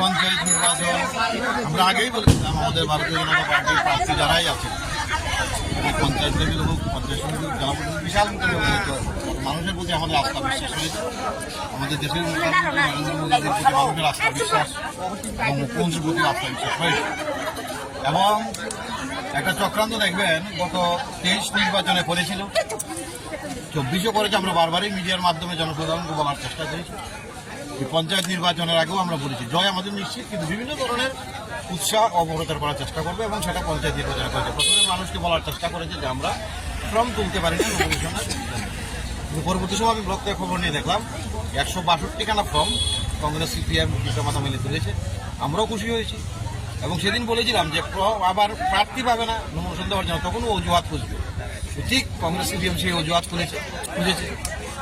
পঞ্চায়েত নির্বাচন আমরা আগেই বলেছিলাম আমাদের ভারতীয় জনতা পার্টির প্রার্থী যারাই আছে পঞ্চায়েত লেভেল হোক পঞ্চায়েত সমিতি হোক জেলা পরিষদ বিশাল মানুষের প্রতি আমাদের আস্থা বিশ্বাস রয়েছে। আমাদের দেশের নরেন্দ্র মোদীর প্রতি মানুষের আস্থা বিশ্বাস এবং মুখ্যমন্ত্রীর প্রতি আস্থা বিশ্বাস রয়েছে। এবং একটা চক্রান্ত দেখবেন গত 23 নির্বাচনে করেছিল, 24-ও করেছে। আমরা বারবারই মিডিয়ার মাধ্যমে জনসাধারণকে বলার চেষ্টা করেছি, এই পঞ্চায়েত নির্বাচনের আগেও আমরা বলেছি জয় আমাদের নিশ্চিত, কিন্তু বিভিন্ন ধরনের উৎসাহ অবরোধ করার চেষ্টা করবে এবং সেটা পঞ্চায়েত নির্বাচনে করেছে। প্রথমে মানুষকে বলার চেষ্টা করেছে যে আমরা ফর্ম তুলতে পারি না নবনির্বাচনে, কিন্তু পরবর্তী সময় আমি ব্লক থেকে খবর নিয়ে দেখলাম 162খানা ফর্ম কংগ্রেস সিপিএম মাথা মিলে তুলেছে। আমরাও খুশি হয়েছি এবং সেদিন বলেছিলাম যে আবার প্রার্থী পাবে না নমিনেশন দেওয়ার জন্য, তখনও অজুহাত খুঁজবে। ঠিক কংগ্রেস সিপিএম সেই অজুহাত খুঁজেছে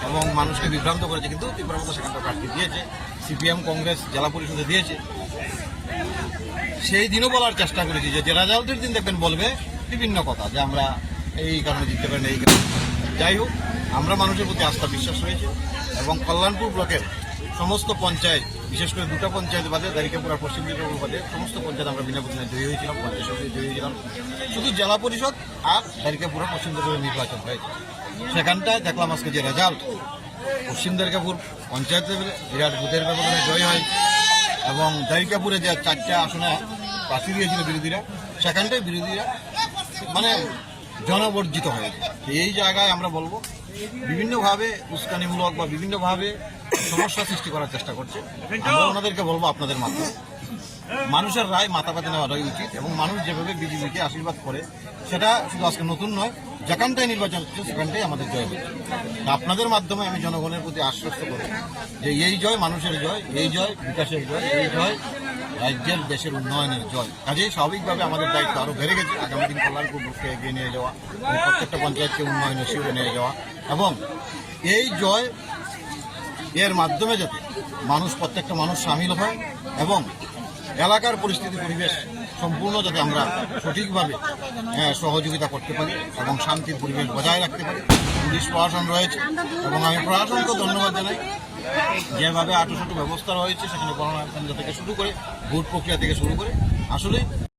এবং মানুষকে বিভ্রান্ত করেছে, কিন্তু তীব্রমতো সেখানটা প্রার্থী দিয়েছে। সিপিএম কংগ্রেস জেলা পরিষদে দিয়েছে। সেই দিনও বলার চেষ্টা করেছি যে রেজাল্টের দিন দেখবেন বলবে বিভিন্ন কথা যে আমরা এই কারণে জিততে পারি না, এই কারণে। যাই হোক, আমরা মানুষের প্রতি আস্থা বিশ্বাস রয়েছে এবং কল্যাণপুর ব্লকের সমস্ত পঞ্চায়েত, বিশেষ করে দুটো পঞ্চায়েত বাদে দারিকাপুর আর পশ্চিম দিনাজপুর বাদে সমস্ত পঞ্চায়েত আমরা বিনা প্রতিনিধি জয়ী হয়েছিলাম, পঞ্চায়েত সমিতি জয়ী হয়েছিলাম। শুধু জেলা পরিষদ আর দারিকাপুর আর পশ্চিম দিনাজপুরের নির্বাচন হয়েছে। সেখানটায় দেখলাম আজকে যে রেজাল্ট, পশ্চিম দারিকাপুর পঞ্চায়েত লেভেলে বিরাট বুথের ব্যবধানে জয় হয় এবং দারিকাপুরে যে 4টে আসনে প্রার্থী দিয়েছিল বিরোধীরা, সেখানটায় বিরোধীরা মানে জনবর্জিত হয়েছে। এই জায়গায় আমরা বলবো বিভিন্নভাবে উস্কানিমূলক বা বিভিন্নভাবে সমস্যা সৃষ্টি করার চেষ্টা করছে। আমরা ওনাদেরকে বলবো আপনাদের মাধ্যমে মানুষের রায় মাথা পাতে নেওয়াটাই উচিত এবং মানুষ যেভাবে বিজেপিকে আশীর্বাদ করে সেটা শুধু আজকে নতুন নয়, যেখানটাই নির্বাচন হচ্ছে সেখানটাই আমাদের জয় হচ্ছে। আপনাদের মাধ্যমে আমি জনগণের প্রতি আশ্বস্ত করব যে এই জয় মানুষের জয়, এই জয় বিকাশের জয়, এই জয় রাজ্যের দেশের উন্নয়নের জয়। কাজেই স্বাভাবিকভাবে আমাদের দায়িত্ব আরও বেড়ে গেছে। আগামী দিন কল্যাণপুর ব্লককে এগিয়ে নিয়ে যাওয়া, প্রত্যেকটা পঞ্চায়েতকে উন্নয়নের শিবিরে নিয়ে যাওয়া এবং এই জয় এর মাধ্যমে যাতে প্রত্যেকটা মানুষ সামিল হয় এবং এলাকার পরিস্থিতি পরিবেশ সম্পূর্ণ যাতে আমরা সঠিকভাবে সহযোগিতা করতে পারি এবং শান্তির পরিবেশ বজায় রাখতে পারি। পুলিশ প্রশাসন রয়েছে এবং আমি প্রশাসনকে ধন্যবাদ জানাই, যেভাবে আটোসাটো ব্যবস্থা রয়েছে সেখানে করোনা কেন্দ্র থেকে শুরু করে ভোট প্রক্রিয়া থেকে শুরু করে আসলে